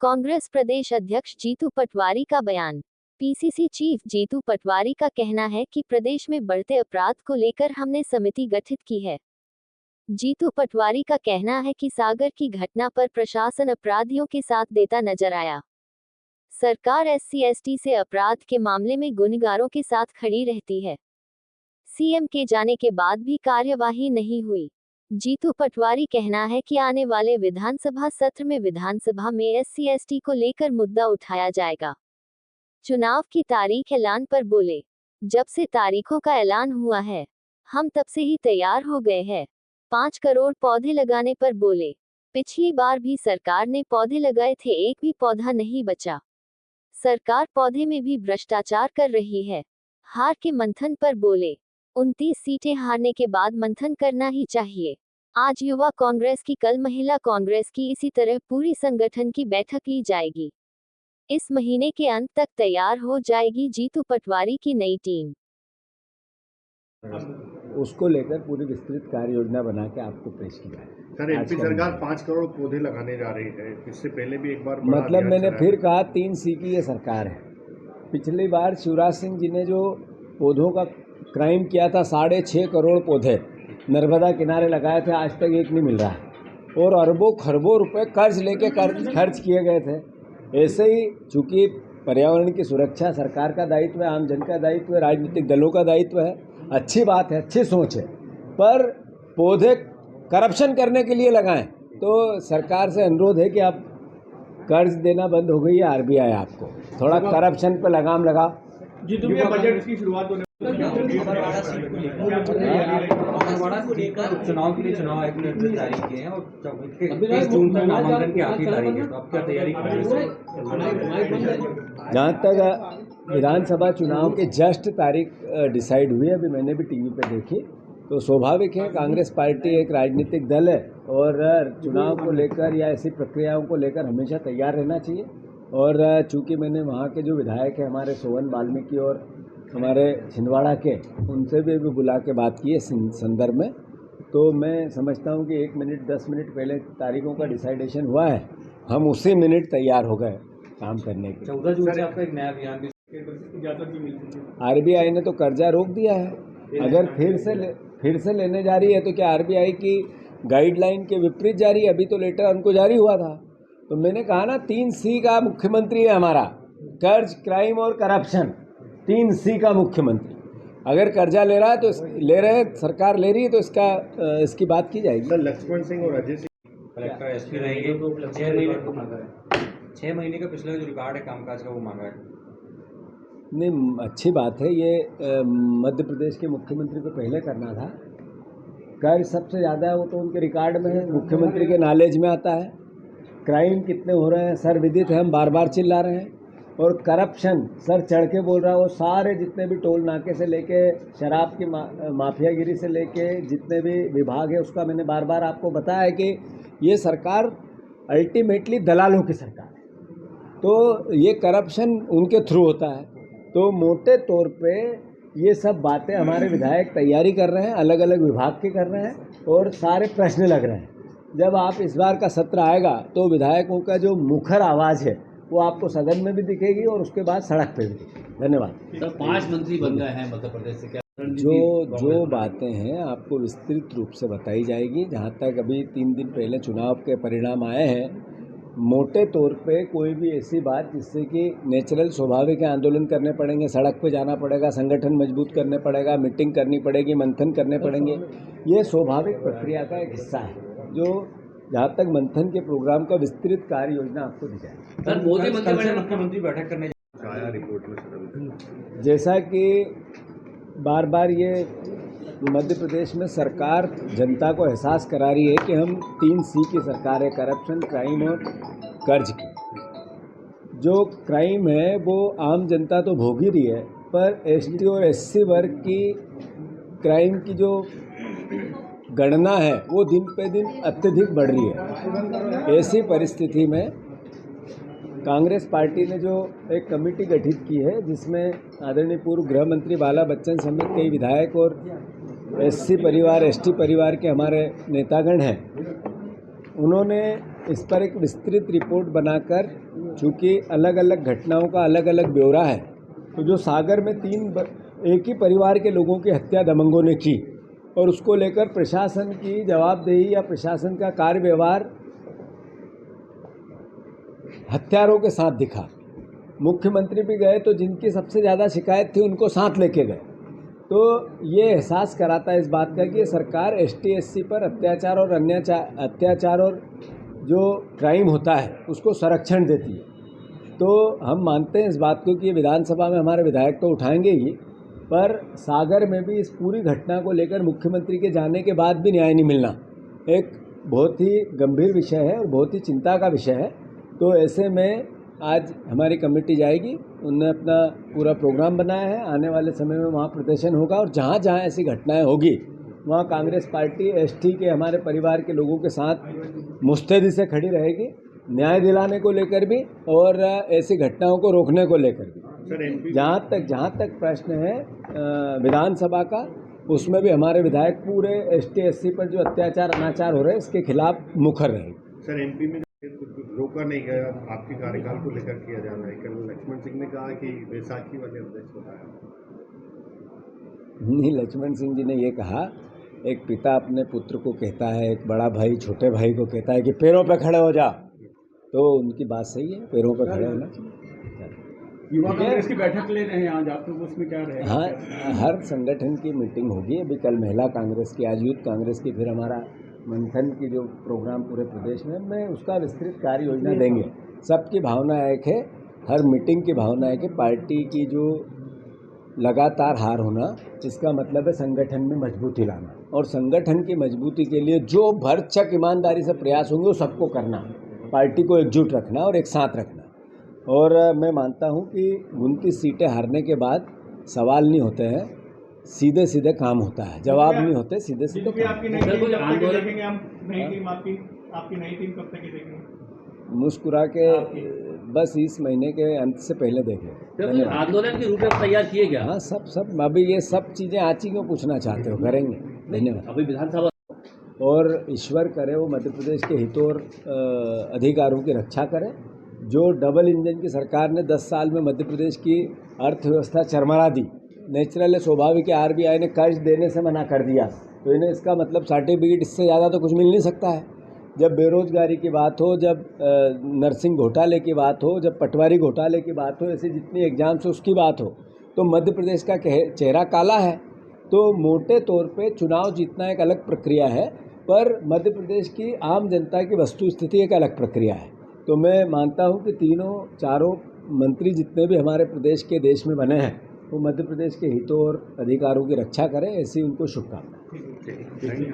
कांग्रेस प्रदेश अध्यक्ष जीतू पटवारी का बयान। पीसीसी चीफ जीतू पटवारी का कहना है कि प्रदेश में बढ़ते अपराध को लेकर हमने समिति गठित की है। जीतू पटवारी का कहना है कि सागर की घटना पर प्रशासन अपराधियों के साथ देता नजर आया। सरकार SC/ST से अपराध के मामले में गुनहगारों के साथ खड़ी रहती है। सीएम के जाने के बाद भी कार्यवाही नहीं हुई। जीतू पटवारी कहना है कि आने वाले विधानसभा सत्र में विधानसभा में SC/ST को लेकर मुद्दा उठाया जाएगा। चुनाव की तारीख ऐलान पर बोले, जब से तारीखों का ऐलान हुआ है, हम तब से ही तैयार हो गए हैं। 5 करोड़ पौधे लगाने पर बोले, पिछली बार भी सरकार ने पौधे लगाए थे, एक भी पौधा नहीं बचा। सरकार पौधे में भी भ्रष्टाचार कर रही है। हार के मंथन पर बोले, 29 सीटें हारने के बाद मंथन करना ही चाहिए। आज युवा कांग्रेस की, कल महिला कांग्रेस की, इसी तरह पूरी संगठन की बैठक ली जाएगी। इस महीने के अंत तक तैयार हो जाएगी जीतू पटवारी की नई टीम। उसको लेकर पूरी विस्तृत कार्य योजना बना के आपको पेश किया है। सर, एमपी सरकार 5 करोड़ पौधे लगाने जा रही है। इससे पहले भी एक बार मतलब मैंने फिर कहा 3 सी की ये सरकार है। पिछली बार शिवराज सिंह जी ने जो पौधों का क्राइम किया था, 6.5 करोड़ पौधे नर्मदा किनारे लगाए थे, आज तक एक नहीं मिल रहा है। और अरबों खरबों रुपए कर्ज लेके खर्च किए गए थे। ऐसे ही चूंकि पर्यावरण की सुरक्षा सरकार का दायित्व है, आम जन का दायित्व है, राजनीतिक दलों का दायित्व है। अच्छी बात है, अच्छी सोच है, पर पौधे करप्शन करने के लिए लगाएं। तो सरकार से अनुरोध है कि आप कर्ज देना बंद हो गई है RBI, आपको थोड़ा करप्शन पे लगाम लगाओ। जीतू के बजट की शुरुआत होने को लेकर चुनाव के लिए चुनाव आयोग ने निर्देश जारी किए हैं और 21 जून तक नामांकन की आखिरी तारीख है, तो अब क्या तैयारी कर रहे हैं? जहाँ तक विधानसभा चुनाव के जस्ट तारीख डिसाइड हुई है, अभी मैंने भी टीवी पे देखी, तो स्वाभाविक है कांग्रेस पार्टी एक राजनीतिक दल है और चुनाव को लेकर या ऐसी प्रक्रियाओं को लेकर हमेशा तैयार रहना चाहिए। और चूंकि मैंने वहाँ के जो विधायक हैं हमारे सोवन वाल्मीकि और हमारे छिंदवाड़ा के, उनसे भी बुला के बात की है संदर्भ में, तो मैं समझता हूँ कि 1 मिनट 10 मिनट पहले तारीखों का डिसाइडेशन हुआ है, हम उसी मिनट तैयार हो गए काम करने के। 14 जून से आपका एक नया अभियान भी RBI ने तो कर्जा रोक दिया है। अगर फिर से लेने जा रही है तो क्या RBI की गाइडलाइन के विपरीत जारी है? अभी तो लेटर उनको जारी हुआ था। तो मैंने कहा ना, 3 C का मुख्यमंत्री है हमारा, कर्ज, क्राइम और करप्शन। 3 C का मुख्यमंत्री। अगर कर्जा ले रहा है तो ले रहे, सरकार ले रही है, तो इसकी बात की जाएगी। सर, लक्ष्मण सिंह और अजय सिंह कलेक्टर SP रहेंगे, 6 महीने का पिछला जो रिकॉर्ड है कामकाज का वो मांगा है। नहीं, अच्छी बात है। ये मध्य प्रदेश के मुख्यमंत्री को पहले करना था। कर्ज सबसे ज़्यादा है वो तो उनके रिकॉर्ड में है, मुख्यमंत्री के नॉलेज में आता है। क्राइम कितने हो रहे हैं सर विदित है, हम बार बार चिल्ला रहे हैं। और करप्शन सर चढ़ के बोल रहा है। वो सारे जितने भी टोल नाके से लेके शराब की माफियागिरी से लेके जितने भी विभाग है, उसका मैंने बार बार आपको बताया है कि ये सरकार अल्टीमेटली दलालों की सरकार है। तो ये करप्शन उनके थ्रू होता है। तो मोटे तौर पे ये सब बातें हमारे विधायक तैयारी कर रहे हैं, अलग अलग विभाग के कर रहे हैं और सारे प्रश्न लग रहे हैं। जब आप इस बार का सत्र आएगा तो विधायकों का जो मुखर आवाज़ है वो आपको सदन में भी दिखेगी और उसके बाद सड़क पे भी दिखेगी। धन्यवाद। तो 5 मंत्री बन गए हैं मध्य प्रदेश से, क्या जो बातें हैं आपको विस्तृत रूप से बताई जाएगी। जहाँ तक अभी 3 दिन पहले चुनाव के परिणाम आए हैं, मोटे तौर पे कोई भी ऐसी बात जिससे कि नेचुरल स्वाभाविक है, आंदोलन करने पड़ेंगे, सड़क पे जाना पड़ेगा, संगठन मजबूत करने पड़ेगा, मीटिंग करनी पड़ेगी, मंथन करने पड़ेंगे, ये स्वाभाविक प्रक्रिया का एक हिस्सा है जो जहाँ तक मंथन के प्रोग्राम का विस्तृत कार्य योजना आपको दी जाएगी। सर, मोदी मुख्यमंत्री बैठक करने आया रिपोर्ट में। जैसा कि बार बार ये मध्य प्रदेश में सरकार जनता को एहसास करा रही है कि हम 3 C की सरकार है, करप्शन, क्राइम और कर्ज की। जो क्राइम है वो आम जनता तो भोग ही रही है, पर ST और SC वर्ग की क्राइम की जो गणना है वो दिन पे दिन अत्यधिक बढ़ रही है। ऐसी परिस्थिति में कांग्रेस पार्टी ने जो एक कमेटी गठित की है, जिसमें आदरणीय पूर्व गृह मंत्री बाला बच्चन समेत कई विधायक और SC परिवार, ST परिवार के हमारे नेतागण हैं, उन्होंने इस पर एक विस्तृत रिपोर्ट बनाकर चूँकि अलग अलग घटनाओं का अलग अलग ब्यौरा है, तो जो सागर में एक ही परिवार के लोगों की हत्या दबंगों ने की और उसको लेकर प्रशासन की जवाबदेही या प्रशासन का कार्य व्यवहार हत्यारों के साथ दिखा। मुख्यमंत्री भी गए तो जिनकी सबसे ज़्यादा शिकायत थी उनको साथ लेके गए। तो ये एहसास कराता है इस बात का कि ये सरकार एसटी एससी पर अत्याचार और जो क्राइम होता है उसको संरक्षण देती है। तो हम मानते हैं इस बात को कि ये विधानसभा में हमारे विधायक तो उठाएंगे ही, पर सागर में भी इस पूरी घटना को लेकर मुख्यमंत्री के जाने के बाद भी न्याय नहीं मिलना एक बहुत ही गंभीर विषय है और बहुत ही चिंता का विषय है। तो ऐसे में आज हमारी कमेटी जाएगी, उन्होंने अपना पूरा प्रोग्राम बनाया है, आने वाले समय में वहाँ प्रदर्शन होगा और जहाँ जहाँ ऐसी घटनाएं होगी वहाँ कांग्रेस पार्टी एसटी के हमारे परिवार के लोगों के साथ मुस्तैदी से खड़ी रहेगी, न्याय दिलाने को लेकर भी और ऐसी घटनाओं को रोकने को लेकर भी। जहाँ तक प्रश्न है विधानसभा का, उसमें भी हमारे विधायक पूरे एसटी एससी पर जो अत्याचार अनाचार हो रहे हैं इसके खिलाफ मुखर रहेंगे। सर, एमपी में रोका नहीं गया, आपके कार्यकाल को लेकर किया जा रहा है। कल लक्ष्मण सिंह ने कहा कि बैसाखी वाले अध्यक्ष बताया नहीं, लक्ष्मण सिंह जी ने ये कहा, एक पिता अपने पुत्र को कहता है, एक बड़ा भाई छोटे भाई को कहता है कि पैरों पे खड़े हो जा, तो उनकी बात सही है, पैरों पे खड़े होना चाहिए। युवा कांग्रेस की बैठक ले रहे हैं आज आप, तो उसमें क्या रहेगा? हाँ, हर संगठन की मीटिंग होगी। अभी कल महिला कांग्रेस की, आज यूथ कांग्रेस की, फिर हमारा मंथन की जो प्रोग्राम पूरे प्रदेश में उसका विस्तृत कार्य योजना देंगे। सबकी भावना एक है, हर मीटिंग की भावना है कि पार्टी की जो लगातार हार होना, इसका मतलब है संगठन में मजबूती लाना, और संगठन की मजबूती के लिए जो भरसक ईमानदारी से प्रयास होंगे वो सबको करना, पार्टी को एकजुट रखना और एक साथ रखना। और मैं मानता हूं कि 29 सीटें हारने के बाद सवाल नहीं होते हैं, सीधे सीधे काम होता है, जवाब नहीं होते, सीधे सीधे काम। आपकी नई टीम कब तक देखेंगे? मुस्कुरा के बस इस महीने के अंत से पहले देखें। आंदोलन की रूपरेखा तैयार किए गया? हाँ, सब अभी ये सब चीज़ें आची क्यों पूछना चाहते हो, करेंगे। धन्यवाद। अभी विधानसभा और ईश्वर करे वो मध्य प्रदेश के हितों और अधिकारों की रक्षा करे। जो डबल इंजन की सरकार ने 10 साल में मध्य प्रदेश की अर्थव्यवस्था चरमरा दी, नेचुरल स्वाभाविक है, आरबीआई ने कर्ज देने से मना कर दिया, तो इन्हें इसका मतलब सर्टिफिकेट इससे ज़्यादा तो कुछ मिल नहीं सकता है। जब बेरोजगारी की बात हो, जब नर्सिंग घोटाले की बात हो, जब पटवारी घोटाले की बात हो, ऐसी जितनी एग्जाम्स है उसकी बात हो, तो मध्य प्रदेश का चेहरा काला है। तो मोटे तौर पे चुनाव जीतना एक अलग प्रक्रिया है, पर मध्य प्रदेश की आम जनता की वस्तु स्थिति एक अलग प्रक्रिया है। तो मैं मानता हूँ कि चारों मंत्री जितने भी हमारे प्रदेश के देश में बने हैं वो मध्य प्रदेश के हितों और अधिकारों की रक्षा करें, ऐसी उनको शुभकामनाएं।